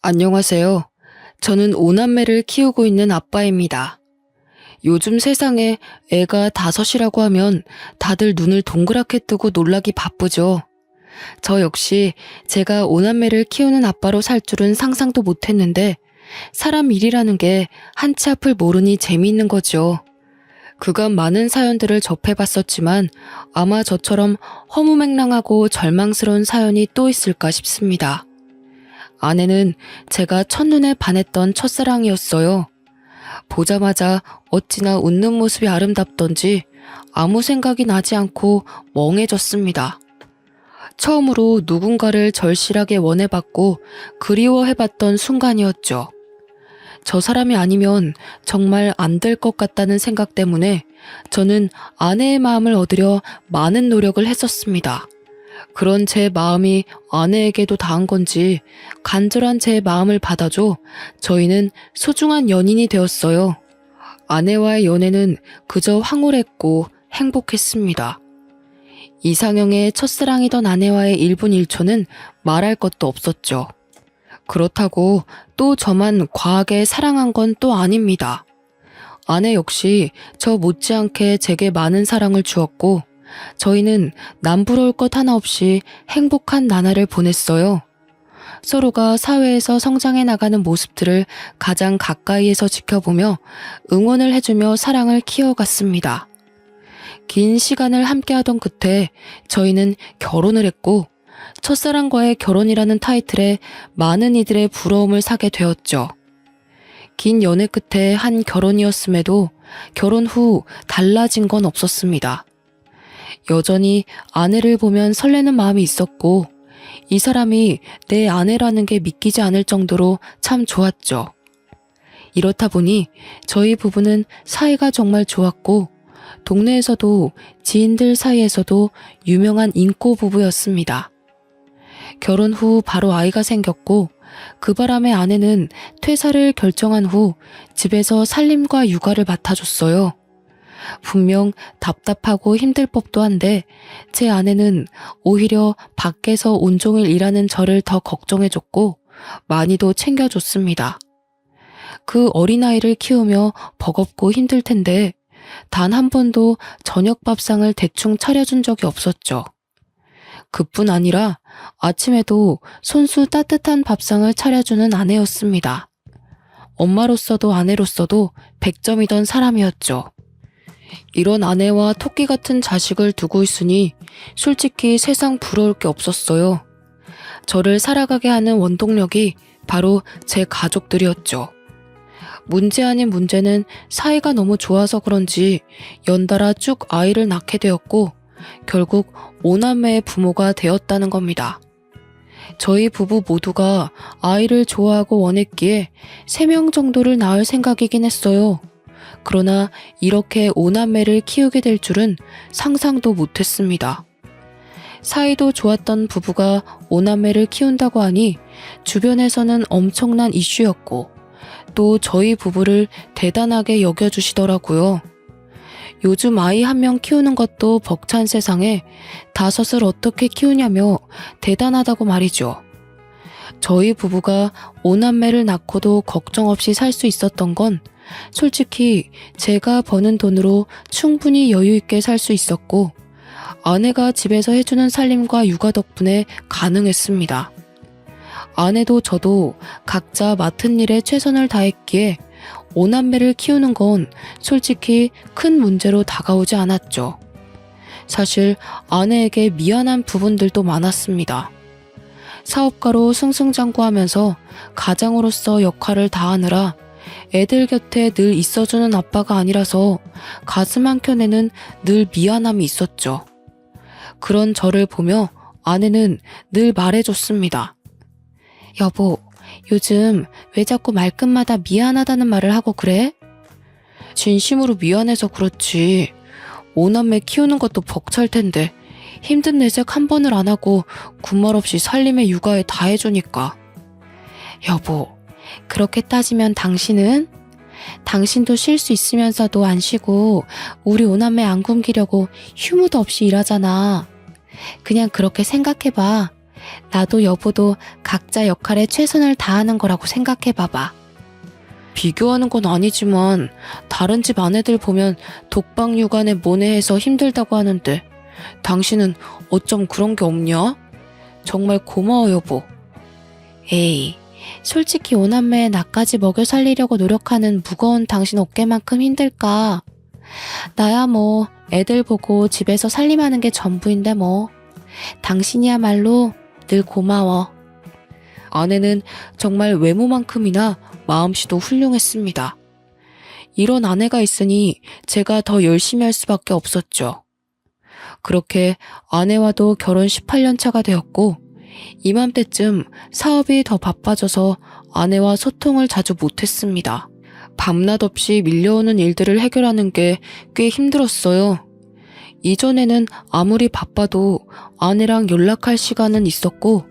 안녕하세요. 저는 오남매를 키우고 있는 아빠입니다. 요즘 세상에 애가 다섯이라고 하면 다들 눈을 동그랗게 뜨고 놀라기 바쁘죠. 저 역시 제가 오남매를 키우는 아빠로 살 줄은 상상도 못했는데 사람 일이라는 게 한치 앞을 모르니 재미있는 거죠. 그간 많은 사연들을 접해봤었지만 아마 저처럼 허무맹랑하고 절망스러운 사연이 또 있을까 싶습니다. 아내는 제가 첫눈에 반했던 첫사랑이었어요. 보자마자 어찌나 웃는 모습이 아름답던지 아무 생각이 나지 않고 멍해졌습니다. 처음으로 누군가를 절실하게 원해봤고 그리워해봤던 순간이었죠. 저 사람이 아니면 정말 안 될 것 같다는 생각 때문에 저는 아내의 마음을 얻으려 많은 노력을 했었습니다. 그런 제 마음이 아내에게도 닿은 건지 간절한 제 마음을 받아줘 저희는 소중한 연인이 되었어요. 아내와의 연애는 그저 황홀했고 행복했습니다. 이상형의 첫사랑이던 아내와의 1분 1초는 말할 것도 없었죠. 그렇다고 또 저만 과하게 사랑한 건 또 아닙니다. 아내 역시 저 못지않게 제게 많은 사랑을 주었고 저희는 남부러울 것 하나 없이 행복한 나날을 보냈어요. 서로가 사회에서 성장해 나가는 모습들을 가장 가까이에서 지켜보며 응원을 해주며 사랑을 키워갔습니다. 긴 시간을 함께하던 끝에 저희는 결혼을 했고 첫사랑과의 결혼이라는 타이틀에 많은 이들의 부러움을 사게 되었죠. 긴 연애 끝에 한 결혼이었음에도 결혼 후 달라진 건 없었습니다. 여전히 아내를 보면 설레는 마음이 있었고 이 사람이 내 아내라는 게 믿기지 않을 정도로 참 좋았죠. 이렇다 보니 저희 부부는 사이가 정말 좋았고 동네에서도 지인들 사이에서도 유명한 인고 부부였습니다. 결혼 후 바로 아이가 생겼고 그 바람에 아내는 퇴사를 결정한 후 집에서 살림과 육아를 맡아줬어요. 분명 답답하고 힘들 법도 한데 제 아내는 오히려 밖에서 온종일 일하는 저를 더 걱정해줬고 많이도 챙겨줬습니다. 그 어린아이를 키우며 버겁고 힘들 텐데 단 한 번도 저녁 밥상을 대충 차려준 적이 없었죠. 그뿐 아니라 아침에도 손수 따뜻한 밥상을 차려주는 아내였습니다. 엄마로서도 아내로서도 100점이던 사람이었죠. 이런 아내와 토끼 같은 자식을 두고 있으니 솔직히 세상 부러울 게 없었어요. 저를 살아가게 하는 원동력이 바로 제 가족들이었죠. 문제 아닌 문제는 사이가 너무 좋아서 그런지 연달아 쭉 아이를 낳게 되었고 결국 5남매의 부모가 되었다는 겁니다. 저희 부부 모두가 아이를 좋아하고 원했기에 3명 정도를 낳을 생각이긴 했어요. 그러나 이렇게 5남매를 키우게 될 줄은 상상도 못했습니다. 사이도 좋았던 부부가 5남매를 키운다고 하니 주변에서는 엄청난 이슈였고 또 저희 부부를 대단하게 여겨주시더라고요. 요즘 아이 1명 키우는 것도 벅찬 세상에 5을 어떻게 키우냐며 대단하다고 말이죠. 저희 부부가 5남매를 낳고도 걱정 없이 살 수 있었던 건 솔직히 제가 버는 돈으로 충분히 여유 있게 살 수 있었고 아내가 집에서 해주는 살림과 육아 덕분에 가능했습니다. 아내도 저도 각자 맡은 일에 최선을 다했기에 5남매를 키우는 건 솔직히 큰 문제로 다가오지 않았죠. 사실 아내에게 미안한 부분들도 많았습니다. 사업가로 승승장구하면서 가장으로서 역할을 다하느라 애들 곁에 늘 있어주는 아빠가 아니라서 가슴 한켠에는 늘 미안함이 있었죠. 그런 저를 보며 아내는 늘 말해줬습니다. 여보, 요즘 왜 자꾸 말끝마다 미안하다는 말을 하고 그래? 진심으로 미안해서 그렇지. 5남매 키우는 것도 벅찰 텐데 힘든 내색 한 번을 안 하고 군말 없이 살림에 육아에 다 해주니까. 여보, 그렇게 따지면 당신도 쉴 수 있으면서도 안 쉬고 우리 5남매 안 굶기려고 휴무도 없이 일하잖아. 그냥 그렇게 생각해봐. 나도 여보도 각자 역할에 최선을 다하는 거라고 생각해봐봐. 비교하는 건 아니지만 다른 집 아내들 보면 독방 육아에 모내해서 힘들다고 하는데 당신은 어쩜 그런 게 없냐? 정말 고마워 여보. 에이, 솔직히 오남매 나까지 먹여 살리려고 노력하는 무거운 당신 어깨만큼 힘들까? 나야 뭐 애들 보고 집에서 살림하는 게 전부인데 뭐. 당신이야말로 늘 고마워. 아내는 정말 외모만큼이나 마음씨도 훌륭했습니다. 이런 아내가 있으니 제가 더 열심히 할 수밖에 없었죠. 그렇게 아내와도 결혼 18년 차가 되었고 이맘때쯤 사업이 더 바빠져서 아내와 소통을 자주 못했습니다. 밤낮 없이 밀려오는 일들을 해결하는 게 꽤 힘들었어요. 이전에는 아무리 바빠도 아내랑 연락할 시간은 있었고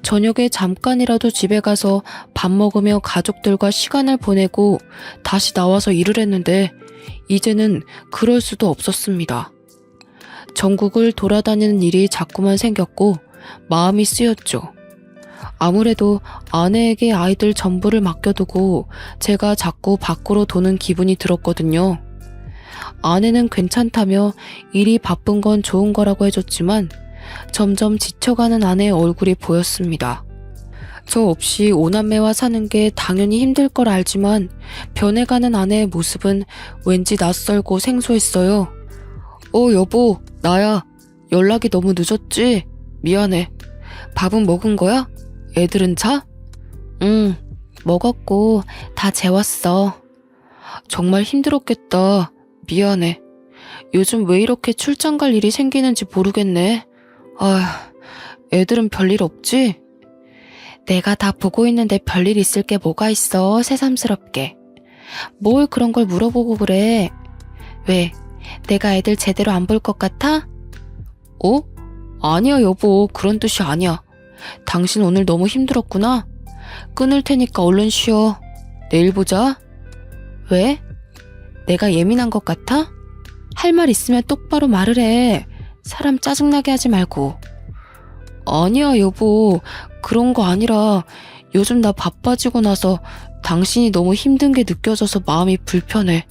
저녁에 잠깐이라도 집에 가서 밥 먹으며 가족들과 시간을 보내고 다시 나와서 일을 했는데 이제는 그럴 수도 없었습니다. 전국을 돌아다니는 일이 자꾸만 생겼고 마음이 쓰였죠. 아무래도 아내에게 아이들 전부를 맡겨두고 제가 자꾸 밖으로 도는 기분이 들었거든요. 아내는 괜찮다며 일이 바쁜 건 좋은 거라고 해줬지만 점점 지쳐가는 아내의 얼굴이 보였습니다. 저 없이 오남매와 사는 게 당연히 힘들 걸 알지만 변해가는 아내의 모습은 왠지 낯설고 생소했어요. 여보, 나야. 연락이 너무 늦었지? 미안해. 밥은 먹은 거야? 애들은 자? 응, 먹었고 다 재웠어. 정말 힘들었겠다. 미안해. 요즘 왜 이렇게 출장 갈 일이 생기는지 모르겠네. 애들은 별일 없지? 내가 다 보고 있는데 별일 있을 게 뭐가 있어, 새삼스럽게. 뭘 그런 걸 물어보고 그래. 왜, 내가 애들 제대로 안 볼 것 같아? 아니야 여보, 그런 뜻이 아니야. 당신 오늘 너무 힘들었구나. 끊을 테니까 얼른 쉬어. 내일 보자. 왜? 내가 예민한 것 같아? 할 말 있으면 똑바로 말을 해. 사람 짜증나게 하지 말고. 아니야 여보, 그런 거 아니라 요즘 나 바빠지고 나서 당신이 너무 힘든 게 느껴져서 마음이 불편해.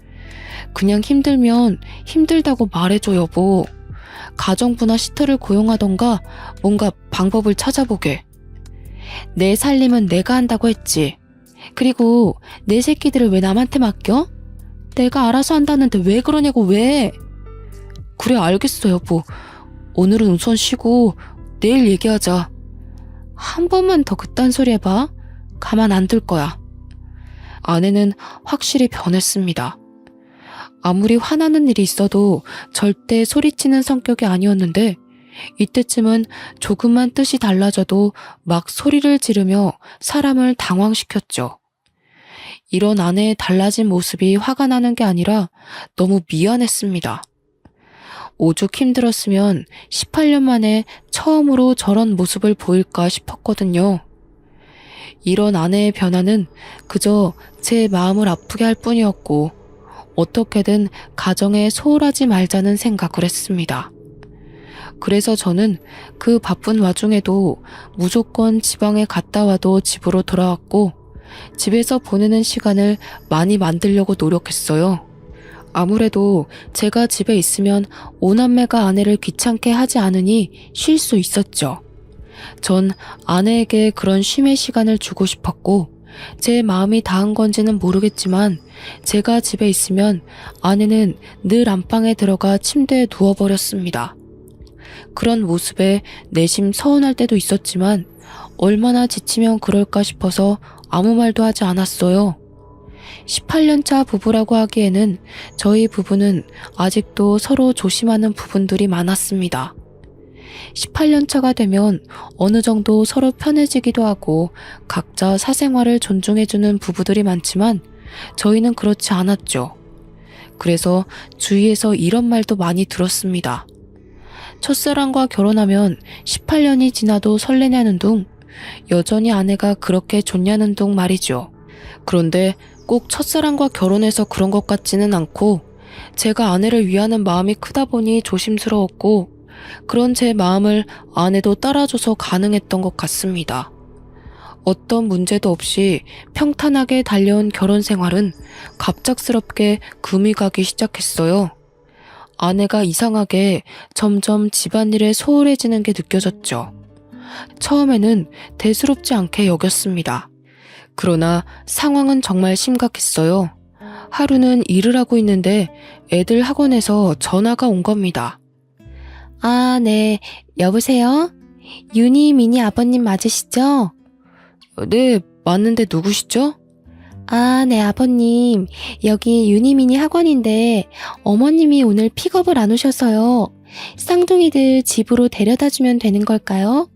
그냥 힘들면 힘들다고 말해줘 여보. 가정부나 시터를 고용하던가 뭔가 방법을 찾아보게. 내 살림은 내가 한다고 했지. 그리고 내 새끼들을 왜 남한테 맡겨? 내가 알아서 한다는데 왜 그러냐고. 왜? 그래 알겠어 여보. 오늘은 우선 쉬고 내일 얘기하자. 한 번만 더 그딴 소리 해봐. 가만 안 둘 거야. 아내는 확실히 변했습니다. 아무리 화나는 일이 있어도 절대 소리치는 성격이 아니었는데 이때쯤은 조금만 뜻이 달라져도 막 소리를 지르며 사람을 당황시켰죠. 이런 아내의 달라진 모습이 화가 나는 게 아니라 너무 미안했습니다. 오죽 힘들었으면 18년 만에 처음으로 저런 모습을 보일까 싶었거든요. 이런 아내의 변화는 그저 제 마음을 아프게 할 뿐이었고 어떻게든 가정에 소홀하지 말자는 생각을 했습니다. 그래서 저는 그 바쁜 와중에도 무조건 지방에 갔다 와도 집으로 돌아왔고 집에서 보내는 시간을 많이 만들려고 노력했어요. 아무래도 제가 집에 있으면 오남매가 아내를 귀찮게 하지 않으니 쉴 수 있었죠. 전 아내에게 그런 쉼의 시간을 주고 싶었고 제 마음이 닿은 건지는 모르겠지만 제가 집에 있으면 아내는 늘 안방에 들어가 침대에 누워버렸습니다. 그런 모습에 내심 서운할 때도 있었지만 얼마나 지치면 그럴까 싶어서 아무 말도 하지 않았어요. 18년차 부부라고 하기에는 저희 부부는 아직도 서로 조심하는 부분들이 많았습니다. 18년차가 되면 어느 정도 서로 편해지기도 하고 각자 사생활을 존중해주는 부부들이 많지만 저희는 그렇지 않았죠. 그래서 주위에서 이런 말도 많이 들었습니다. 첫사랑과 결혼하면 18년이 지나도 설레냐는 둥, 여전히 아내가 그렇게 좋냐는 둥 말이죠. 그런데 꼭 첫사랑과 결혼해서 그런 것 같지는 않고 제가 아내를 위하는 마음이 크다 보니 조심스러웠고 그런 제 마음을 아내도 따라줘서 가능했던 것 같습니다. 어떤 문제도 없이 평탄하게 달려온 결혼 생활은 갑작스럽게 금이 가기 시작했어요. 아내가 이상하게 점점 집안일에 소홀해지는 게 느껴졌죠. 처음에는 대수롭지 않게 여겼습니다. 그러나 상황은 정말 심각했어요. 하루는 일을 하고 있는데 애들 학원에서 전화가 온 겁니다. 아, 네. 여보세요? 유니, 미니 아버님 맞으시죠? 네, 맞는데 누구시죠? 아, 네, 아버님. 여기 유니미니 학원인데 어머님이 오늘 픽업을 안 오셔서요. 쌍둥이들 집으로 데려다 주면 되는 걸까요?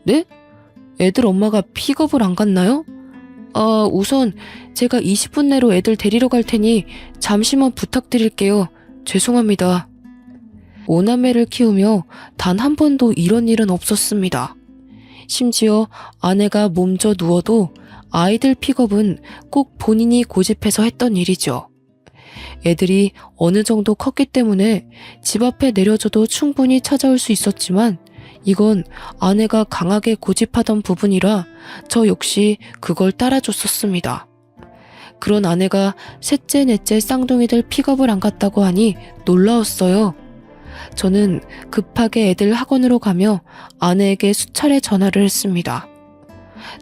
네? 애들 엄마가 픽업을 안 갔나요? 우선 제가 20분 내로 애들 데리러 갈 테니 잠시만 부탁드릴게요. 죄송합니다. 오남매를 키우며 단 한 번도 이런 일은 없었습니다. 심지어 아내가 몸져 누워도 아이들 픽업은 꼭 본인이 고집해서 했던 일이죠. 애들이 어느 정도 컸기 때문에 집 앞에 내려줘도 충분히 찾아올 수 있었지만 이건 아내가 강하게 고집하던 부분이라 저 역시 그걸 따라줬었습니다. 그런 아내가 셋째, 넷째 쌍둥이들 픽업을 안 갔다고 하니 놀라웠어요. 저는 급하게 애들 학원으로 가며 아내에게 수차례 전화를 했습니다.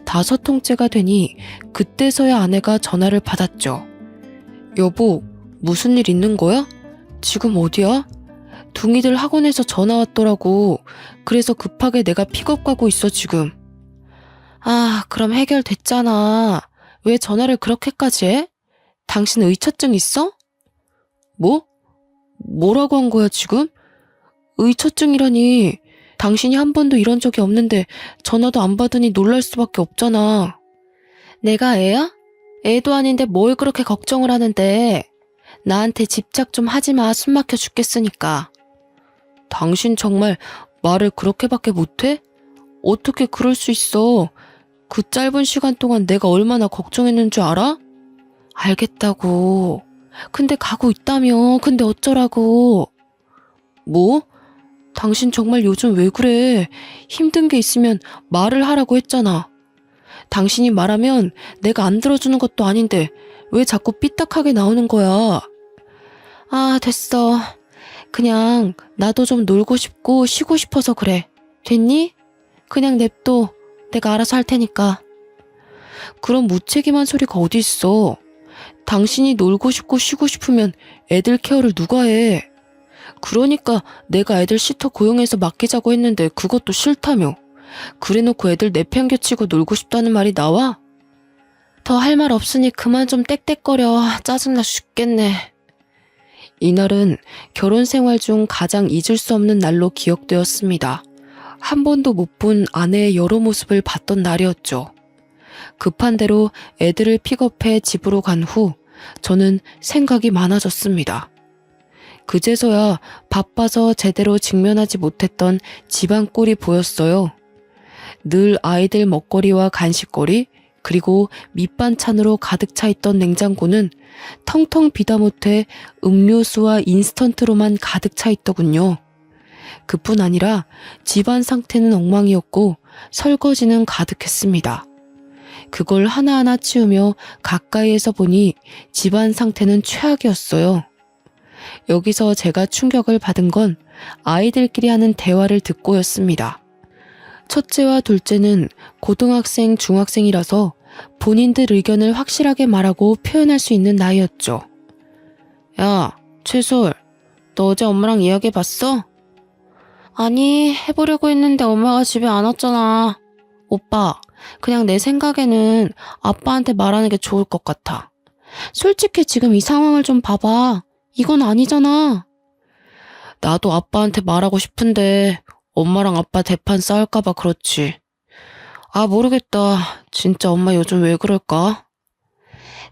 5통째가 되니 그때서야 아내가 전화를 받았죠. 여보, 무슨 일 있는 거야? 지금 어디야? 둥이들 학원에서 전화 왔더라고. 그래서 급하게 내가 픽업 가고 있어 지금. 아, 그럼 해결됐잖아. 왜 전화를 그렇게까지 해? 당신 의처증 있어? 뭐? 뭐라고 한 거야 지금? 의처증이라니. 당신이 한 번도 이런 적이 없는데 전화도 안 받으니 놀랄 수밖에 없잖아. 내가 애야? 애도 아닌데 뭘 그렇게 걱정을 하는데. 나한테 집착 좀 하지 마. 숨 막혀 죽겠으니까. 당신 정말 말을 그렇게밖에 못해? 어떻게 그럴 수 있어? 그 짧은 시간 동안 내가 얼마나 걱정했는 줄 알아? 알겠다고. 근데 가고 있다며. 근데 어쩌라고. 뭐? 당신 정말 요즘 왜 그래? 힘든 게 있으면 말을 하라고 했잖아. 당신이 말하면 내가 안 들어주는 것도 아닌데 왜 자꾸 삐딱하게 나오는 거야? 아, 됐어. 그냥 나도 좀 놀고 싶고 쉬고 싶어서 그래. 됐니? 그냥 냅둬. 내가 알아서 할 테니까. 그런 무책임한 소리가 어디 있어. 당신이 놀고 싶고 쉬고 싶으면 애들 케어를 누가 해? 그러니까 내가 애들 시터 고용해서 맡기자고 했는데 그것도 싫다며. 그래놓고 애들 내팽개치고 놀고 싶다는 말이 나와? 더 할 말 없으니 그만 좀 떽떽거려. 짜증나 죽겠네. 이날은 결혼 생활 중 가장 잊을 수 없는 날로 기억되었습니다. 한 번도 못 본 아내의 여러 모습을 봤던 날이었죠. 급한 대로 애들을 픽업해 집으로 간 후 저는 생각이 많아졌습니다. 그제서야 바빠서 제대로 직면하지 못했던 집안 꼴이 보였어요. 늘 아이들 먹거리와 간식거리, 그리고 밑반찬으로 가득 차 있던 냉장고는 텅텅 비다 못해 음료수와 인스턴트로만 가득 차 있더군요. 그뿐 아니라 집안 상태는 엉망이었고 설거지는 가득했습니다. 그걸 하나하나 치우며 가까이에서 보니 집안 상태는 최악이었어요. 여기서 제가 충격을 받은 건 아이들끼리 하는 대화를 듣고였습니다. 첫째와 둘째는 고등학생, 중학생이라서 본인들 의견을 확실하게 말하고 표현할 수 있는 나이였죠. 야, 최솔, 너 어제 엄마랑 이야기해봤어? 아니, 해보려고 했는데 엄마가 집에 안 왔잖아. 오빠, 그냥 내 생각에는 아빠한테 말하는 게 좋을 것 같아. 솔직히 지금 이 상황을 좀 봐봐. 이건 아니잖아. 나도 아빠한테 말하고 싶은데 엄마랑 아빠 대판 싸울까봐 그렇지. 아, 모르겠다. 진짜 엄마 요즘 왜 그럴까?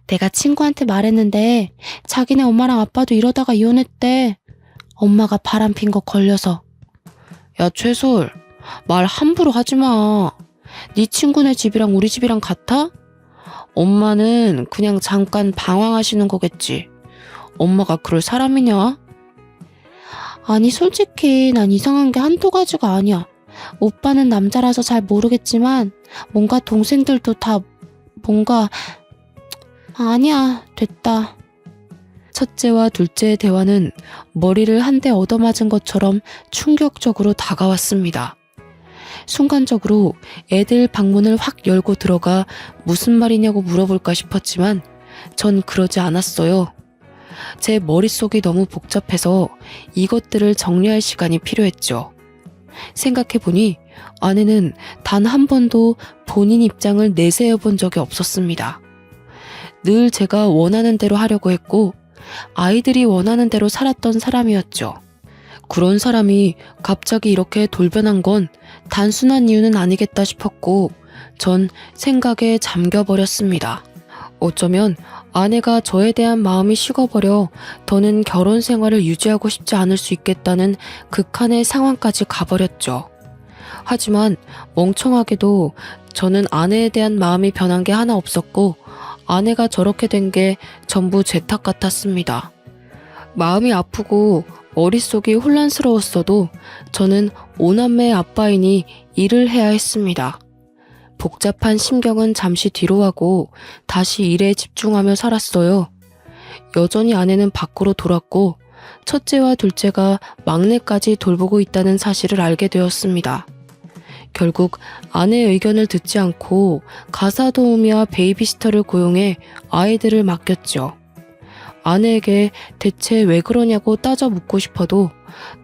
내가 친구한테 말했는데 자기네 엄마랑 아빠도 이러다가 이혼했대. 엄마가 바람핀 거 걸려서. 야, 최솔, 말 함부로 하지 마. 네 친구네 집이랑 우리 집이랑 같아? 엄마는 그냥 잠깐 방황하시는 거겠지. 엄마가 그럴 사람이냐? 아니, 솔직히 난 이상한 게 한두 가지가 아니야. 오빠는 남자라서 잘 모르겠지만 뭔가 동생들도 다 뭔가 아니야, 됐다. 첫째와 둘째의 대화는 머리를 한 대 얻어맞은 것처럼 충격적으로 다가왔습니다. 순간적으로 애들 방문을 확 열고 들어가 무슨 말이냐고 물어볼까 싶었지만 전 그러지 않았어요. 제 머릿속이 너무 복잡해서 이것들을 정리할 시간이 필요했죠. 생각해보니 아내는 단 한 번도 본인 입장을 내세워 본 적이 없었습니다. 늘 제가 원하는 대로 하려고 했고 아이들이 원하는 대로 살았던 사람이었죠. 그런 사람이 갑자기 이렇게 돌변한 건 단순한 이유는 아니겠다 싶었고 전 생각에 잠겨버렸습니다. 어쩌면 아내가 저에 대한 마음이 식어버려 더는 결혼 생활을 유지하고 싶지 않을 수 있겠다는 극한의 상황까지 가버렸죠. 하지만 멍청하게도 저는 아내에 대한 마음이 변한 게 하나 없었고 아내가 저렇게 된 게 전부 제 탓 같았습니다. 마음이 아프고 머릿속이 혼란스러웠어도 저는 오남매의 아빠이니 일을 해야 했습니다. 복잡한 심경은 잠시 뒤로 하고 다시 일에 집중하며 살았어요. 여전히 아내는 밖으로 돌았고 첫째와 둘째가 막내까지 돌보고 있다는 사실을 알게 되었습니다. 결국 아내의 의견을 듣지 않고 가사 도우미와 베이비시터를 고용해 아이들을 맡겼죠. 아내에게 대체 왜 그러냐고 따져 묻고 싶어도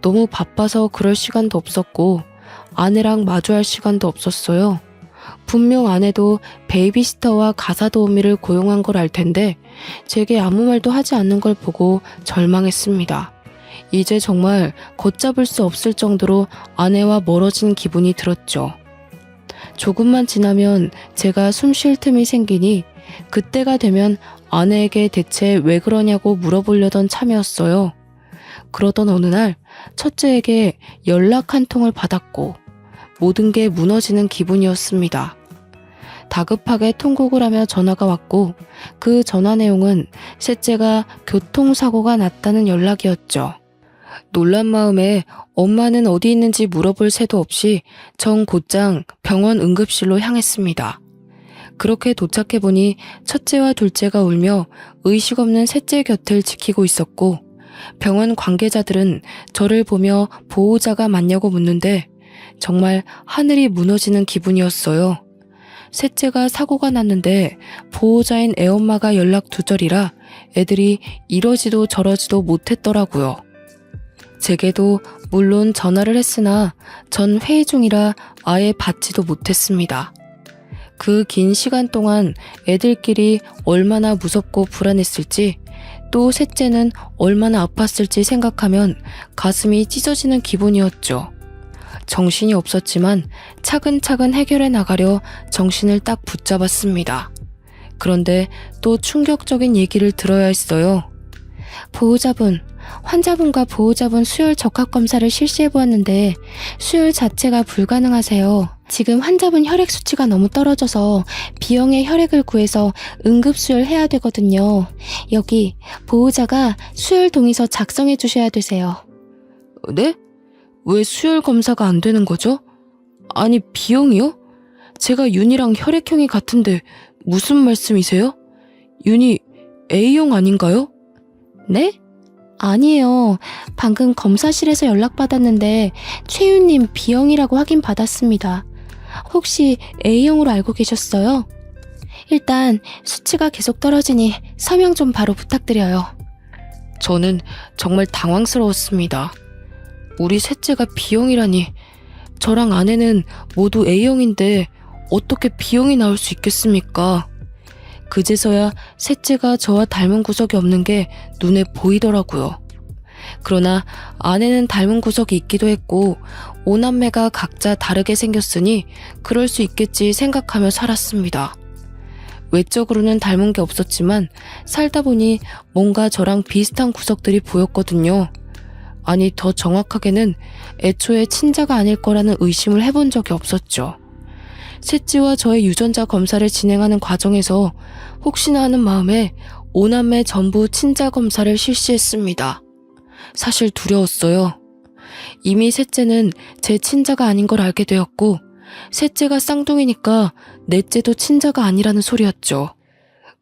너무 바빠서 그럴 시간도 없었고 아내랑 마주할 시간도 없었어요. 분명 아내도 베이비시터와 가사 도우미를 고용한 걸 알 텐데 제게 아무 말도 하지 않는 걸 보고 절망했습니다. 이제 정말 걷잡을 수 없을 정도로 아내와 멀어진 기분이 들었죠. 조금만 지나면 제가 숨 쉴 틈이 생기니 그때가 되면 아내에게 대체 왜 그러냐고 물어보려던 참이었어요. 그러던 어느 날 첫째에게 연락 한 통을 받았고 모든 게 무너지는 기분이었습니다. 다급하게 통곡을 하며 전화가 왔고 그 전화 내용은 셋째가 교통사고가 났다는 연락이었죠. 놀란 마음에 엄마는 어디 있는지 물어볼 새도 없이 전 곧장 병원 응급실로 향했습니다. 그렇게 도착해보니 첫째와 둘째가 울며 의식 없는 셋째 곁을 지키고 있었고 병원 관계자들은 저를 보며 보호자가 맞냐고 묻는데 정말 하늘이 무너지는 기분이었어요. 셋째가 사고가 났는데 보호자인 애엄마가 연락 두절이라 애들이 이러지도 저러지도 못했더라고요. 제게도 물론 전화를 했으나 전 회의 중이라 아예 받지도 못했습니다. 그 긴 시간 동안 애들끼리 얼마나 무섭고 불안했을지 또 셋째는 얼마나 아팠을지 생각하면 가슴이 찢어지는 기분이었죠. 정신이 없었지만 차근차근 해결해 나가려 정신을 딱 붙잡았습니다. 그런데 또 충격적인 얘기를 들어야 했어요. 보호자분, 환자분과 보호자분 수혈 적합검사를 실시해보았는데 수혈 자체가 불가능하세요. 지금 환자분 혈액 수치가 너무 떨어져서 B형의 혈액을 구해서 응급수혈 해야 되거든요. 여기 보호자가 수혈 동의서 작성해 주셔야 되세요. 네? 왜 수혈 검사가 안 되는 거죠? 아니 B형이요? 제가 윤이랑 혈액형이 같은데 무슨 말씀이세요? 윤이 A형 아닌가요? 네? 아니에요. 방금 검사실에서 연락받았는데 최윤님 B형이라고 확인받았습니다. 혹시 A형으로 알고 계셨어요? 일단 수치가 계속 떨어지니 서명 좀 바로 부탁드려요. 저는 정말 당황스러웠습니다. 우리 셋째가 B형이라니 저랑 아내는 모두 A형인데 어떻게 B형이 나올 수 있겠습니까? 그제서야 셋째가 저와 닮은 구석이 없는 게 눈에 보이더라고요. 그러나 아내는 닮은 구석이 있기도 했고 오남매가 각자 다르게 생겼으니 그럴 수 있겠지 생각하며 살았습니다. 외적으로는 닮은 게 없었지만 살다 보니 뭔가 저랑 비슷한 구석들이 보였거든요. 아니 더 정확하게는 애초에 친자가 아닐 거라는 의심을 해본 적이 없었죠. 셋째와 저의 유전자 검사를 진행하는 과정에서 혹시나 하는 마음에 오남매 전부 친자 검사를 실시했습니다. 사실 두려웠어요. 이미 셋째는 제 친자가 아닌 걸 알게 되었고 셋째가 쌍둥이니까 넷째도 친자가 아니라는 소리였죠.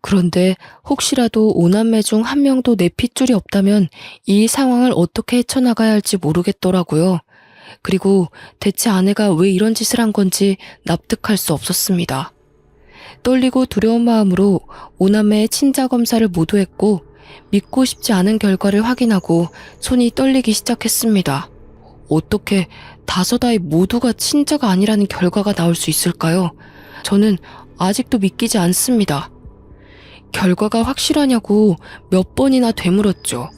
그런데 혹시라도 오남매 중 한 명도 내 핏줄이 없다면 이 상황을 어떻게 헤쳐나가야 할지 모르겠더라고요. 그리고 대체 아내가 왜 이런 짓을 한 건지 납득할 수 없었습니다. 떨리고 두려운 마음으로 오남매의 친자 검사를 모두 했고 믿고 싶지 않은 결과를 확인하고 손이 떨리기 시작했습니다. 어떻게 5아이 모두가 친자가 아니라는 결과가 나올 수 있을까요? 저는 아직도 믿기지 않습니다. 결과가 확실하냐고 몇 번이나 되물었죠.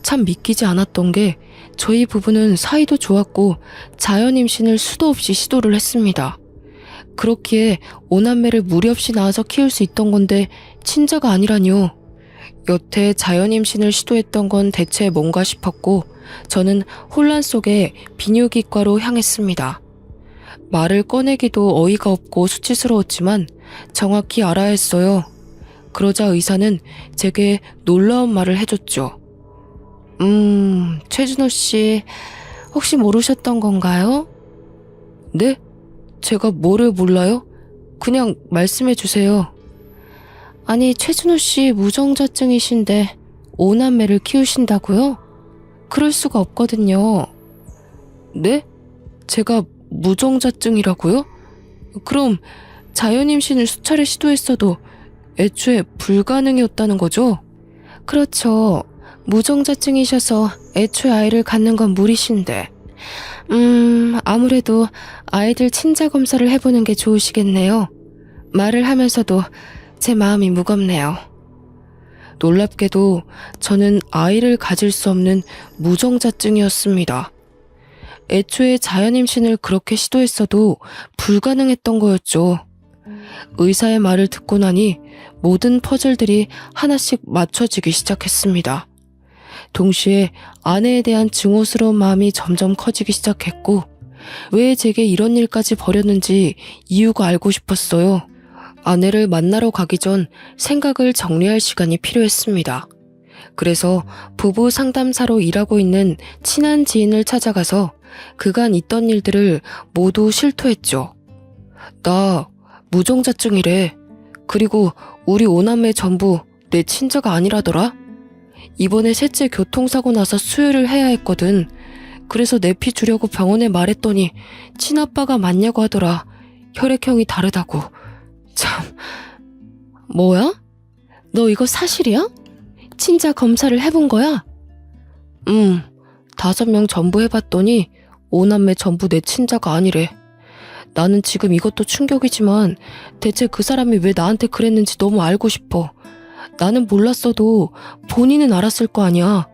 참 믿기지 않았던 게 저희 부부는 사이도 좋았고 자연 임신을 수도 없이 시도를 했습니다. 그렇기에 오남매를 무리 없이 낳아서 키울 수 있던 건데 친자가 아니라뇨. 여태 자연 임신을 시도했던 건 대체 뭔가 싶었고 저는 혼란 속에 비뇨기과로 향했습니다. 말을 꺼내기도 어이가 없고 수치스러웠지만 정확히 알아야 했어요. 그러자 의사는 제게 놀라운 말을 해줬죠. 최준호 씨, 혹시 모르셨던 건가요? 네? 제가 뭐를 몰라요? 그냥 말씀해 주세요. 아니, 최준호 씨 무정자증이신데 5남매를 키우신다고요? 그럴 수가 없거든요. 네? 제가 무정자증이라고요? 그럼 자연임신을 수차례 시도했어도 애초에 불가능이었다는 거죠? 그렇죠. 무정자증이셔서 애초에 아이를 갖는 건 무리신데. 아무래도 아이들 친자 검사를 해보는 게 좋으시겠네요. 말을 하면서도 제 마음이 무겁네요. 놀랍게도 저는 아이를 가질 수 없는 무정자증이었습니다. 애초에 자연임신을 그렇게 시도했어도 불가능했던 거였죠. 의사의 말을 듣고 나니 모든 퍼즐들이 하나씩 맞춰지기 시작했습니다. 동시에 아내에 대한 증오스러운 마음이 점점 커지기 시작했고 왜 제게 이런 일까지 벌였는지 이유가 알고 싶었어요. 아내를 만나러 가기 전 생각을 정리할 시간이 필요했습니다. 그래서 부부 상담사로 일하고 있는 친한 지인을 찾아가서 그간 있던 일들을 모두 실토했죠. 나 무정자증이래. 그리고 우리 5남매 전부 내 친자가 아니라더라. 이번에 셋째 교통사고 나서 수혈을 해야 했거든. 그래서 내 피 주려고 병원에 말했더니 친아빠가 맞냐고 하더라. 혈액형이 다르다고. 참, 뭐야? 너 이거 사실이야? 친자 검사를 해본 거야? 5명 전부 해봤더니 5남매 전부 내 친자가 아니래. 나는 지금 이것도 충격이지만 대체 그 사람이 왜 나한테 그랬는지 너무 알고 싶어. 나는 몰랐어도 본인은 알았을 거 아니야.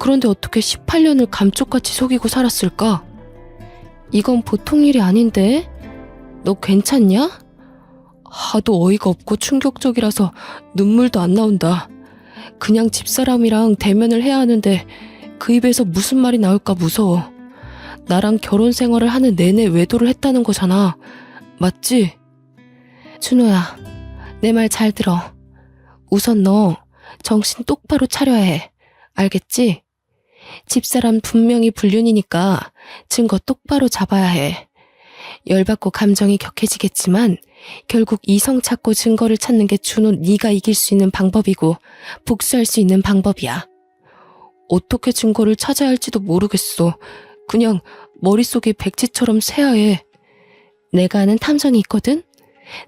그런데 어떻게 18년을 감쪽같이 속이고 살았을까? 이건 보통 일이 아닌데? 너 괜찮냐? 하도 어이가 없고 충격적이라서 눈물도 안 나온다. 그냥 집사람이랑 대면을 해야 하는데 그 입에서 무슨 말이 나올까 무서워. 나랑 결혼 생활을 하는 내내 외도를 했다는 거잖아. 맞지? 준호야, 내 말 잘 들어. 우선 너 정신 똑바로 차려야 해. 알겠지? 집사람 분명히 불륜이니까 증거 똑바로 잡아야 해. 열받고 감정이 격해지겠지만 결국 이성 찾고 증거를 찾는 게 준호 네가 이길 수 있는 방법이고 복수할 수 있는 방법이야. 어떻게 증거를 찾아야 할지도 모르겠어. 그냥 머릿속이 백지처럼 새하얘. 내가 아는 탐정이 있거든?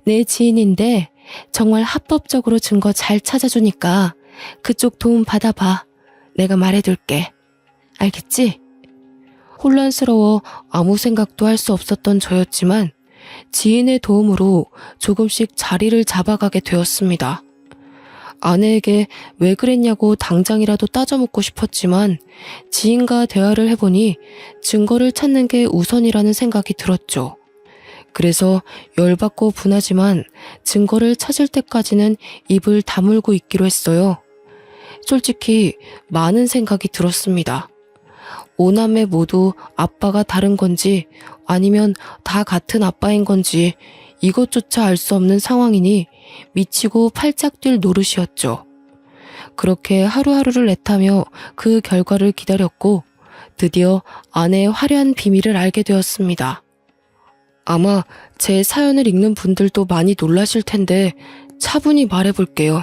내 지인인데 정말 합법적으로 증거 잘 찾아주니까 그쪽 도움 받아봐. 내가 말해둘게. 알겠지? 혼란스러워 아무 생각도 할 수 없었던 저였지만 지인의 도움으로 조금씩 자리를 잡아가게 되었습니다. 아내에게 왜 그랬냐고 당장이라도 따져묻고 싶었지만 지인과 대화를 해보니 증거를 찾는 게 우선이라는 생각이 들었죠. 그래서 열받고 분하지만 증거를 찾을 때까지는 입을 다물고 있기로 했어요. 솔직히 많은 생각이 들었습니다. 5남매 모두 아빠가 다른 건지 아니면 다 같은 아빠인 건지 이것조차 알 수 없는 상황이니 미치고 팔짝 뛸 노릇이었죠. 그렇게 하루하루를 애타며 그 결과를 기다렸고 드디어 아내의 화려한 비밀을 알게 되었습니다. 아마 제 사연을 읽는 분들도 많이 놀라실 텐데 차분히 말해볼게요.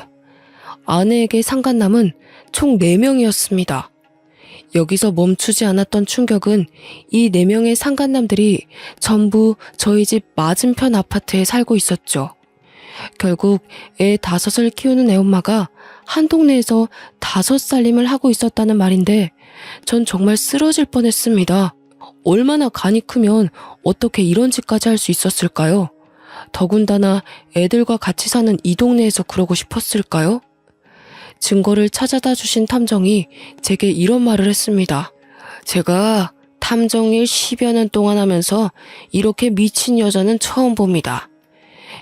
아내에게 상간남은 총 4명이었습니다. 여기서 멈추지 않았던 충격은 이 4명의 상간남들이 전부 저희 집 맞은편 아파트에 살고 있었죠. 결국 애 5을 키우는 애엄마가 한 동네에서 5살림을 하고 있었다는 말인데 전 정말 쓰러질 뻔했습니다. 얼마나 간이 크면 어떻게 이런 짓까지 할 수 있었을까요? 더군다나 애들과 같이 사는 이 동네에서 그러고 싶었을까요? 증거를 찾아다 주신 탐정이 제게 이런 말을 했습니다. 제가 탐정일 10여 년 동안 하면서 이렇게 미친 여자는 처음 봅니다.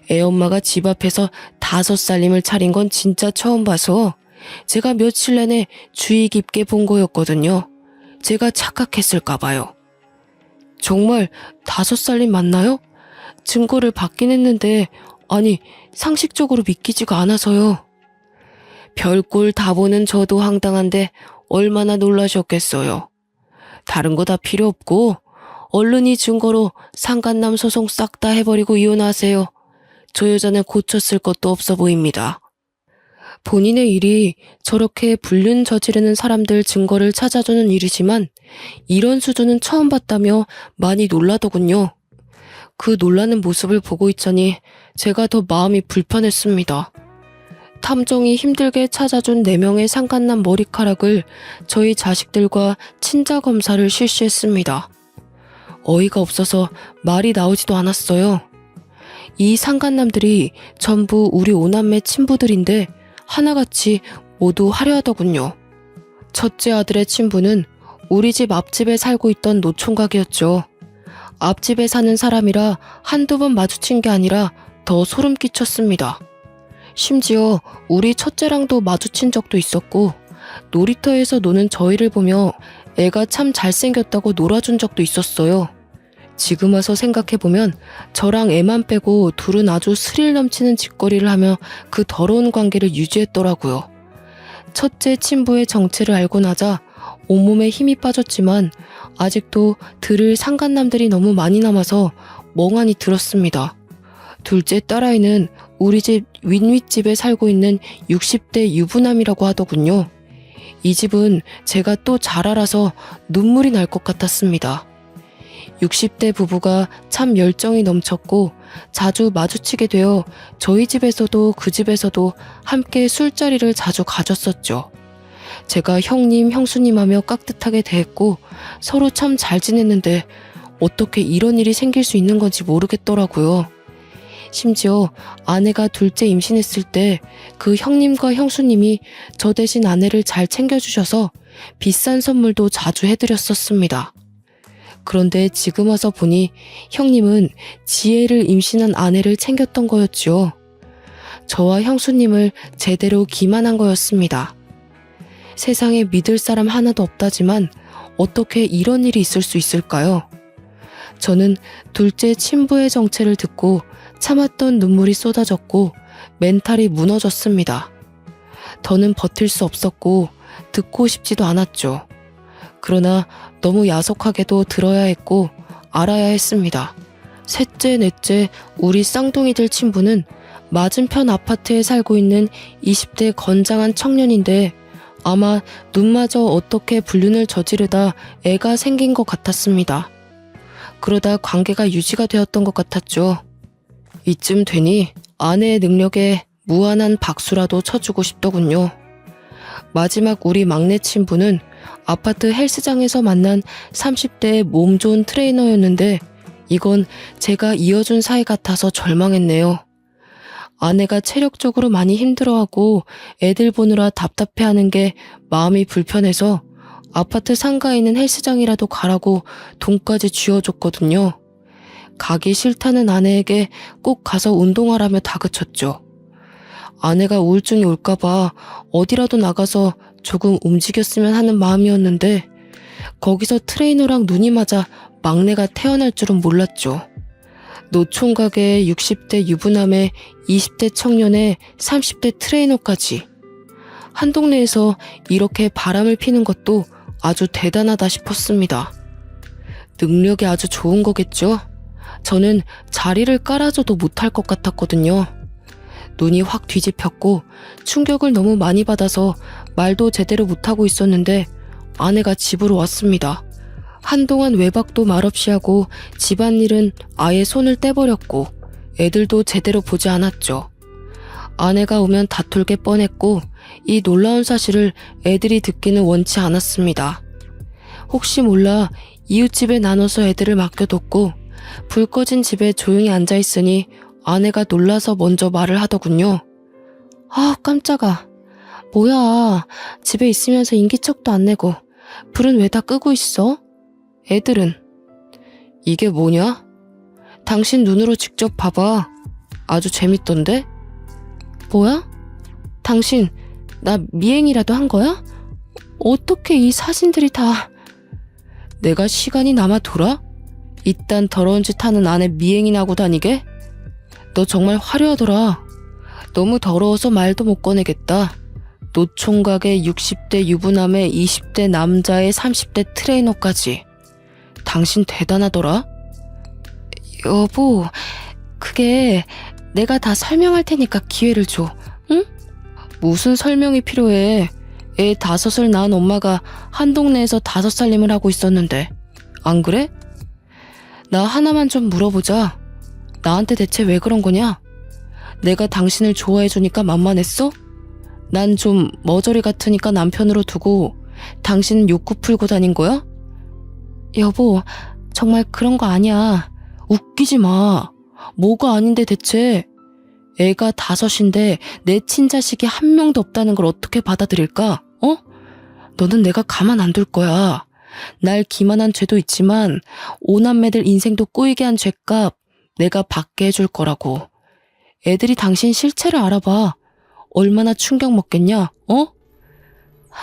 애엄마가 집 앞에서 5살림을 차린 건 진짜 처음 봐서 제가 며칠 내내 주의 깊게 본 거였거든요. 제가 착각했을까 봐요. 정말 5살림 맞나요? 증거를 받긴 했는데 아니 상식적으로 믿기지가 않아서요. 별꼴 다 보는 저도 황당한데 얼마나 놀라셨겠어요. 다른 거 다 필요 없고 얼른 이 증거로 상간남 소송 싹 다 해버리고 이혼하세요. 저 여자는 고쳤을 것도 없어 보입니다. 본인의 일이 저렇게 불륜 저지르는 사람들 증거를 찾아주는 일이지만 이런 수준은 처음 봤다며 많이 놀라더군요. 그 놀라는 모습을 보고 있자니 제가 더 마음이 불편했습니다. 탐정이 힘들게 찾아준 4명의 상간남 머리카락을 저희 자식들과 친자 검사를 실시했습니다. 어이가 없어서 말이 나오지도 않았어요. 이 상간남들이 전부 우리 5남매 친부들인데 하나같이 모두 화려하더군요. 첫째 아들의 친부는 우리 집 앞집에 살고 있던 노총각이었죠. 앞집에 사는 사람이라 한두 번 마주친 게 아니라 더 소름 끼쳤습니다. 심지어 우리 첫째랑도 마주친 적도 있었고 놀이터에서 노는 저희를 보며 애가 참 잘생겼다고 놀아준 적도 있었어요. 지금 와서 생각해보면 저랑 애만 빼고 둘은 아주 스릴 넘치는 짓거리를 하며 그 더러운 관계를 유지했더라고요. 첫째 친부의 정체를 알고 나자 온몸에 힘이 빠졌지만 아직도 들을 상간남들이 너무 많이 남아서 멍하니 들었습니다. 둘째 딸아이는 우리 집 윗윗집에 살고 있는 60대 유부남이라고 하더군요. 이 집은 제가 또 잘 알아서 눈물이 날 것 같았습니다. 60대 부부가 참 열정이 넘쳤고 자주 마주치게 되어 저희 집에서도 그 집에서도 함께 술자리를 자주 가졌었죠. 제가 형님, 형수님 하며 깍듯하게 대했고 서로 참 잘 지냈는데 어떻게 이런 일이 생길 수 있는 건지 모르겠더라고요. 심지어 아내가 둘째 임신했을 때 그 형님과 형수님이 저 대신 아내를 잘 챙겨주셔서 비싼 선물도 자주 해드렸었습니다. 그런데 지금 와서 보니 형님은 지혜를 임신한 아내를 챙겼던 거였죠. 저와 형수님을 제대로 기만한 거였습니다. 세상에 믿을 사람 하나도 없다지만 어떻게 이런 일이 있을 수 있을까요? 저는 둘째 친부의 정체를 듣고 참았던 눈물이 쏟아졌고 멘탈이 무너졌습니다. 더는 버틸 수 없었고 듣고 싶지도 않았죠. 그러나 너무 야속하게도 들어야 했고 알아야 했습니다. 셋째, 넷째, 우리 쌍둥이들 친부는 맞은편 아파트에 살고 있는 20대 건장한 청년인데 아마 눈마저 어떻게 불륜을 저지르다 애가 생긴 것 같았습니다. 그러다 관계가 유지가 되었던 것 같았죠. 이쯤 되니 아내의 능력에 무한한 박수라도 쳐주고 싶더군요. 마지막 우리 막내 친부는 아파트 헬스장에서 만난 30대의 몸 좋은 트레이너였는데 이건 제가 이어준 사이 같아서 절망했네요. 아내가 체력적으로 많이 힘들어하고 애들 보느라 답답해하는 게 마음이 불편해서 아파트 상가에 있는 헬스장이라도 가라고 돈까지 쥐어줬거든요. 가기 싫다는 아내에게 꼭 가서 운동하라며 다그쳤죠. 아내가 우울증이 올까봐 어디라도 나가서 조금 움직였으면 하는 마음이었는데 거기서 트레이너랑 눈이 맞아 막내가 태어날 줄은 몰랐죠. 노총각의 60대 유부남의 20대 청년의 30대 트레이너까지. 한 동네에서 이렇게 바람을 피는 것도 아주 대단하다 싶었습니다. 능력이 아주 좋은 거겠죠? 저는 자리를 깔아줘도 못할 것 같았거든요. 눈이 확 뒤집혔고 충격을 너무 많이 받아서 말도 제대로 못하고 있었는데 아내가 집으로 왔습니다. 한동안 외박도 말없이 하고 집안일은 아예 손을 떼버렸고 애들도 제대로 보지 않았죠. 아내가 오면 다툴 게 뻔했고 이 놀라운 사실을 애들이 듣기는 원치 않았습니다. 혹시 몰라 이웃집에 나눠서 애들을 맡겨뒀고 불 꺼진 집에 조용히 앉아있으니 아내가 놀라서 먼저 말을 하더군요. 아, 깜짝아. 뭐야, 집에 있으면서 인기척도 안 내고 불은 왜 다 끄고 있어? 애들은 이게 뭐냐? 당신 눈으로 직접 봐봐. 아주 재밌던데? 뭐야? 당신 나 미행이라도 한 거야? 어떻게 이 사진들이 다... 내가 시간이 남아 돌아? 이딴 더러운 짓 하는 아내 미행이나 하고 다니게? 너 정말 화려하더라. 너무 더러워서 말도 못 꺼내겠다. 노총각의 60대 유부남의 20대 남자의 30대 트레이너까지. 당신 대단하더라. 여보, 그게 내가 다 설명할 테니까 기회를 줘. 응? 무슨 설명이 필요해. 애 5을 낳은 엄마가 한 동네에서 5살림을 하고 있었는데. 안 그래? 나 하나만 좀 물어보자. 나한테 대체 왜 그런 거냐? 내가 당신을 좋아해주니까 만만했어? 난 좀 머저리 같으니까 남편으로 두고 당신은 욕구 풀고 다닌 거야? 여보, 정말 그런 거 아니야. 웃기지 마. 뭐가 아닌데 대체. 애가 5인데 내 친자식이 한 명도 없다는 걸 어떻게 받아들일까? 어? 너는 내가 가만 안 둘 거야. 날 기만한 죄도 있지만 5남매들 인생도 꼬이게 한 죄값 내가 받게 해줄 거라고. 애들이 당신 실체를 알아봐. 얼마나 충격 먹겠냐? 어?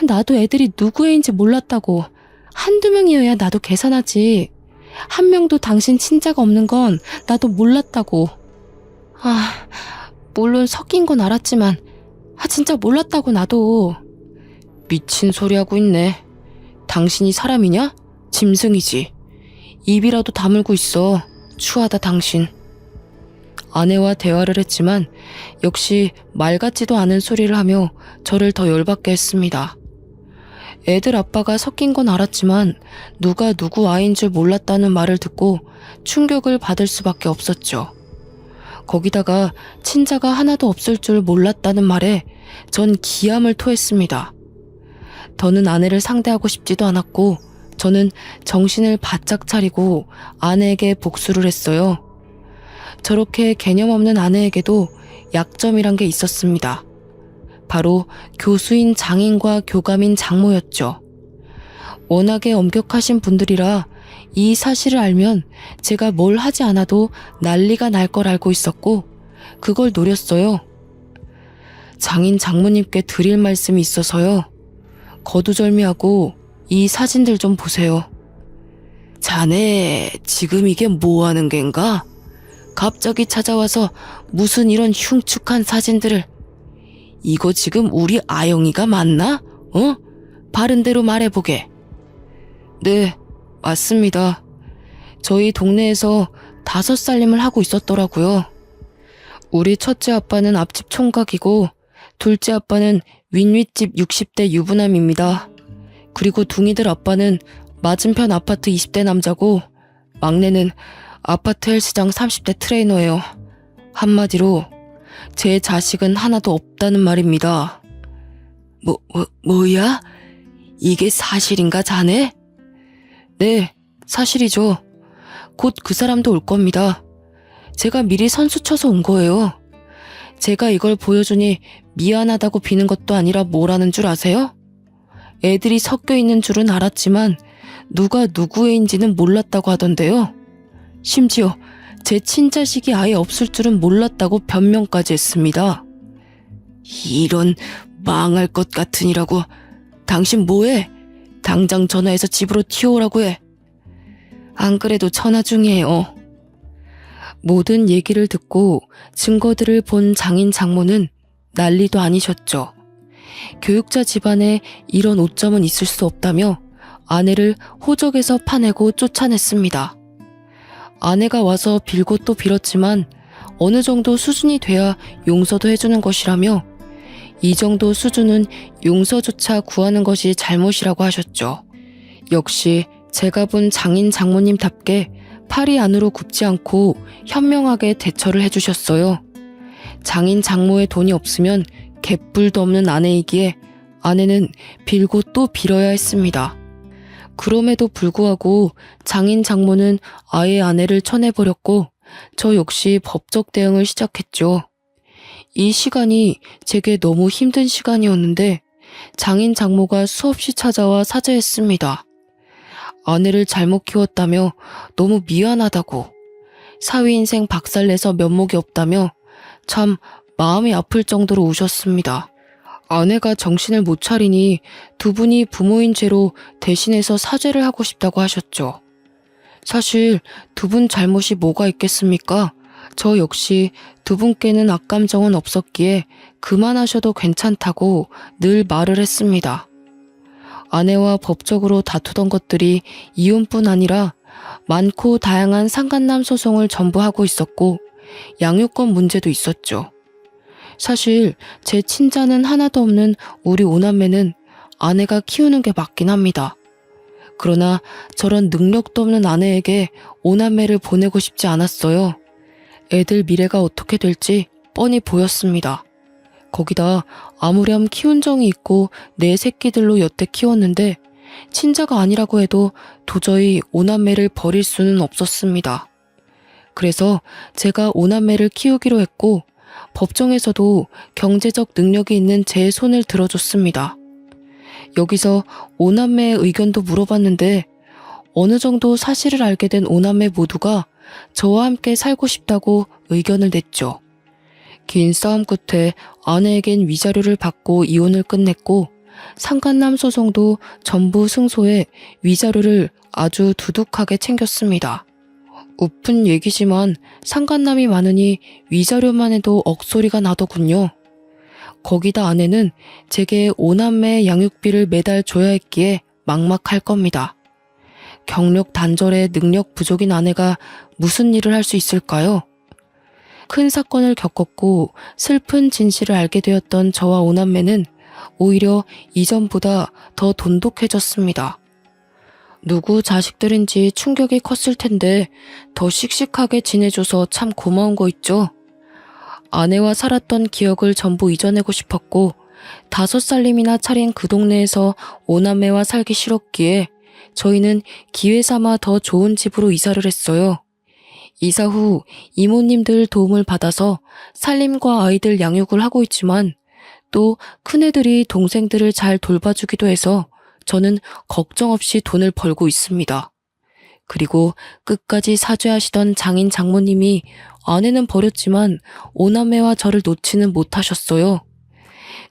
나도 애들이 누구 애인지 몰랐다고. 한두 명이어야 나도 계산하지. 한 명도 당신 친자가 없는 건 나도 몰랐다고. 아, 물론 섞인 건 알았지만 진짜 몰랐다고 나도. 미친 소리 하고 있네. 당신이 사람이냐? 짐승이지. 입이라도 다물고 있어. 추하다 당신. 아내와 대화를 했지만 역시 말 같지도 않은 소리를 하며 저를 더 열받게 했습니다. 애들 아빠가 섞인 건 알았지만 누가 누구 아이인 줄 몰랐다는 말을 듣고 충격을 받을 수밖에 없었죠. 거기다가 친자가 하나도 없을 줄 몰랐다는 말에 전 기함을 토했습니다. 더는 아내를 상대하고 싶지도 않았고 저는 정신을 바짝 차리고 아내에게 복수를 했어요. 저렇게 개념 없는 아내에게도 약점이란 게 있었습니다. 바로 교수인 장인과 교감인 장모였죠. 워낙에 엄격하신 분들이라 이 사실을 알면 제가 뭘 하지 않아도 난리가 날 걸 알고 있었고 그걸 노렸어요. 장인 장모님께 드릴 말씀이 있어서요. 거두절미하고 이 사진들 좀 보세요. 자네 지금 이게 뭐 하는 겐가? 갑자기 찾아와서 무슨 이런 흉측한 사진들을. 이거 지금 우리 아영이가 맞나? 어? 바른 대로 말해보게. 네, 맞습니다. 저희 동네에서 5살림을 하고 있었더라고요. 우리 첫째 아빠는 앞집 총각이고 둘째 아빠는 윗윗집 60대 유부남입니다. 그리고 둥이들 아빠는 맞은편 아파트 20대 남자고 막내는 아파트 헬스장 30대 트레이너예요. 한마디로 제 자식은 하나도 없다는 말입니다. 뭐야? 이게 사실인가 자네? 네, 사실이죠. 곧 그 사람도 올 겁니다. 제가 미리 선수 쳐서 온 거예요. 제가 이걸 보여주니 미안하다고 비는 것도 아니라 뭐라는 줄 아세요? 애들이 섞여 있는 줄은 알았지만 누가 누구애인지는 몰랐다고 하던데요. 심지어 제 친자식이 아예 없을 줄은 몰랐다고 변명까지 했습니다. 이런 망할 것 같으니라고. 당신 뭐해? 당장 전화해서 집으로 튀어오라고 해. 안 그래도 전화 중이에요. 모든 얘기를 듣고 증거들을 본 장인 장모는 난리도 아니셨죠. 교육자 집안에 이런 오점은 있을 수 없다며 아내를 호적에서 파내고 쫓아냈습니다. 아내가 와서 빌고 또 빌었지만 어느 정도 수준이 돼야 용서도 해주는 것이라며 이 정도 수준은 용서조차 구하는 것이 잘못이라고 하셨죠. 역시 제가 본 장인 장모님답게 팔이 안으로 굽지 않고 현명하게 대처를 해주셨어요. 장인 장모의 돈이 없으면 갯불도 없는 아내이기에 아내는 빌고 또 빌어야 했습니다. 그럼에도 불구하고 장인 장모는 아예 아내를 쳐내버렸고 저 역시 법적 대응을 시작했죠. 이 시간이 제게 너무 힘든 시간이었는데 장인 장모가 수없이 찾아와 사죄했습니다. 아내를 잘못 키웠다며 너무 미안하다고, 사위 인생 박살내서 면목이 없다며 참 마음이 아플 정도로 우셨습니다. 아내가 정신을 못 차리니 두 분이 부모인 죄로 대신해서 사죄를 하고 싶다고 하셨죠. 사실 두 분 잘못이 뭐가 있겠습니까? 저 역시 두 분께는 악감정은 없었기에 그만하셔도 괜찮다고 늘 말을 했습니다. 아내와 법적으로 다투던 것들이 이혼뿐 아니라 많고 다양한 상간남 소송을 전부 하고 있었고 양육권 문제도 있었죠. 사실 제 친자는 하나도 없는 우리 오남매는 아내가 키우는 게 맞긴 합니다. 그러나 저런 능력도 없는 아내에게 오남매를 보내고 싶지 않았어요. 애들 미래가 어떻게 될지 뻔히 보였습니다. 거기다 아무렴 키운 정이 있고 내 새끼들로 여태 키웠는데 친자가 아니라고 해도 도저히 오남매를 버릴 수는 없었습니다. 그래서 제가 오남매를 키우기로 했고 법정에서도 경제적 능력이 있는 제 손을 들어줬습니다. 여기서 오남매의 의견도 물어봤는데 어느 정도 사실을 알게 된 오남매 모두가 저와 함께 살고 싶다고 의견을 냈죠. 긴 싸움 끝에 아내에겐 위자료를 받고 이혼을 끝냈고 상간남 소송도 전부 승소해 위자료를 아주 두둑하게 챙겼습니다. 우픈 얘기지만 상간남이 많으니 위자료만 해도 억소리가 나더군요. 거기다 아내는 제게 오남매 양육비를 매달 줘야 했기에 막막할 겁니다. 경력 단절에 능력 부족인 아내가 무슨 일을 할 수 있을까요? 큰 사건을 겪었고 슬픈 진실을 알게 되었던 저와 오남매는 오히려 이전보다 더 돈독해졌습니다. 누구 자식들인지 충격이 컸을 텐데 더 씩씩하게 지내줘서 참 고마운 거 있죠? 아내와 살았던 기억을 전부 잊어내고 싶었고 5살림이나 차린 그 동네에서 오남매와 살기 싫었기에 저희는 기회 삼아 더 좋은 집으로 이사를 했어요. 이사 후 이모님들 도움을 받아서 살림과 아이들 양육을 하고 있지만 또 큰애들이 동생들을 잘 돌봐주기도 해서 저는 걱정 없이 돈을 벌고 있습니다. 그리고 끝까지 사죄하시던 장인 장모님이 아내는 버렸지만 오남매와 저를 놓지는 못하셨어요.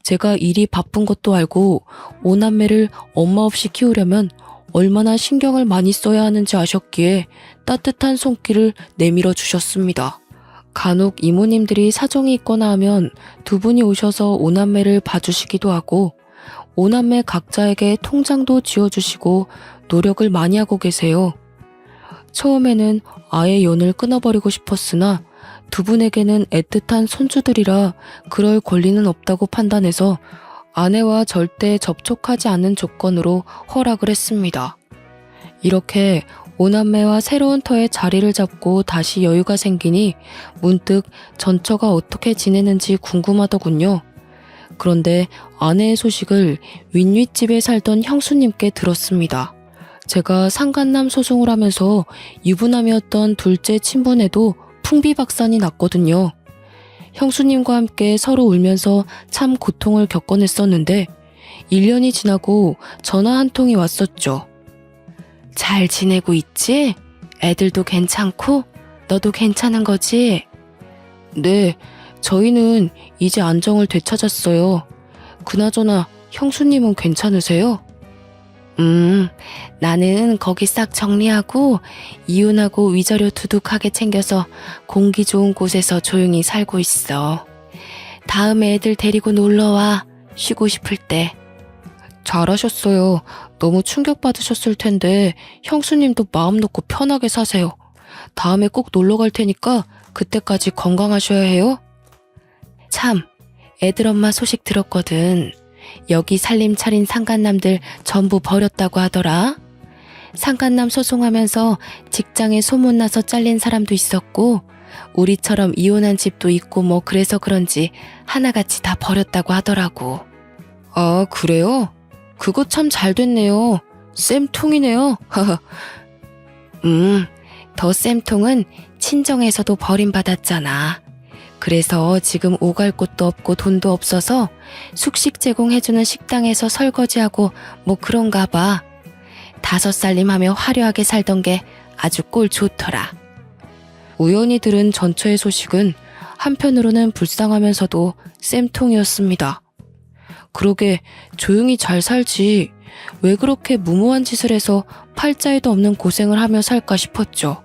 제가 일이 바쁜 것도 알고 오남매를 엄마 없이 키우려면 얼마나 신경을 많이 써야 하는지 아셨기에 따뜻한 손길을 내밀어 주셨습니다. 간혹 이모님들이 사정이 있거나 하면 두 분이 오셔서 오남매를 봐주시기도 하고 오남매 각자에게 통장도 지어주시고 노력을 많이 하고 계세요. 처음에는 아예 연을 끊어버리고 싶었으나 두 분에게는 애틋한 손주들이라 그럴 권리는 없다고 판단해서 아내와 절대 접촉하지 않는 조건으로 허락을 했습니다. 이렇게 오남매와 새로운 터에 자리를 잡고 다시 여유가 생기니 문득 전처가 어떻게 지내는지 궁금하더군요. 그런데 아내의 소식을 윗윗집에 살던 형수님께 들었습니다. 제가 상간남 소송을 하면서 유부남이었던 둘째 친분에도 풍비박산이 났거든요. 형수님과 함께 서로 울면서 참 고통을 겪어냈었는데 1년이 지나고 전화 한 통이 왔었죠. 잘 지내고 있지? 애들도 괜찮고? 너도 괜찮은 거지? 네, 저희는 이제 안정을 되찾았어요. 그나저나 형수님은 괜찮으세요? 나는 거기 싹 정리하고 이혼하고 위자료 두둑하게 챙겨서 공기 좋은 곳에서 조용히 살고 있어. 다음에 애들 데리고 놀러와. 쉬고 싶을 때. 잘하셨어요. 너무 충격받으셨을 텐데 형수님도 마음 놓고 편하게 사세요. 다음에 꼭 놀러 갈 테니까 그때까지 건강하셔야 해요. 참, 애들 엄마 소식 들었거든. 여기 살림 차린 상간남들 전부 버렸다고 하더라. 상간남 소송하면서 직장에 소문나서 잘린 사람도 있었고 우리처럼 이혼한 집도 있고 뭐 그래서 그런지 하나같이 다 버렸다고 하더라고. 아, 그래요? 그거 참 잘 됐네요. 쌤통이네요. 더 쌤통은 친정에서도 버림받았잖아. 그래서 지금 오갈 곳도 없고 돈도 없어서 숙식 제공해주는 식당에서 설거지하고 뭐 그런가 봐. 5살림하며 화려하게 살던 게 아주 꼴 좋더라. 우연히 들은 전처의 소식은 한편으로는 불쌍하면서도 쌤통이었습니다. 그러게 조용히 잘 살지 왜 그렇게 무모한 짓을 해서 팔자에도 없는 고생을 하며 살까 싶었죠.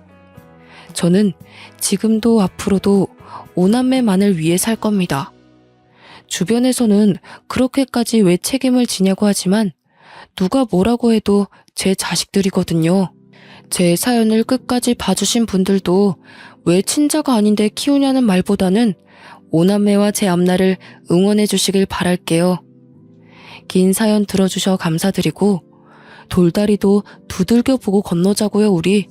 저는 지금도 앞으로도 5남매만을 위해 살 겁니다. 주변에서는 그렇게까지 왜 책임을 지냐고 하지만 누가 뭐라고 해도 제 자식들이거든요. 제 사연을 끝까지 봐주신 분들도 왜 친자가 아닌데 키우냐는 말보다는 5남매와 제 앞날을 응원해 주시길 바랄게요. 긴 사연 들어주셔 감사드리고 돌다리도 두들겨 보고 건너자고요 우리.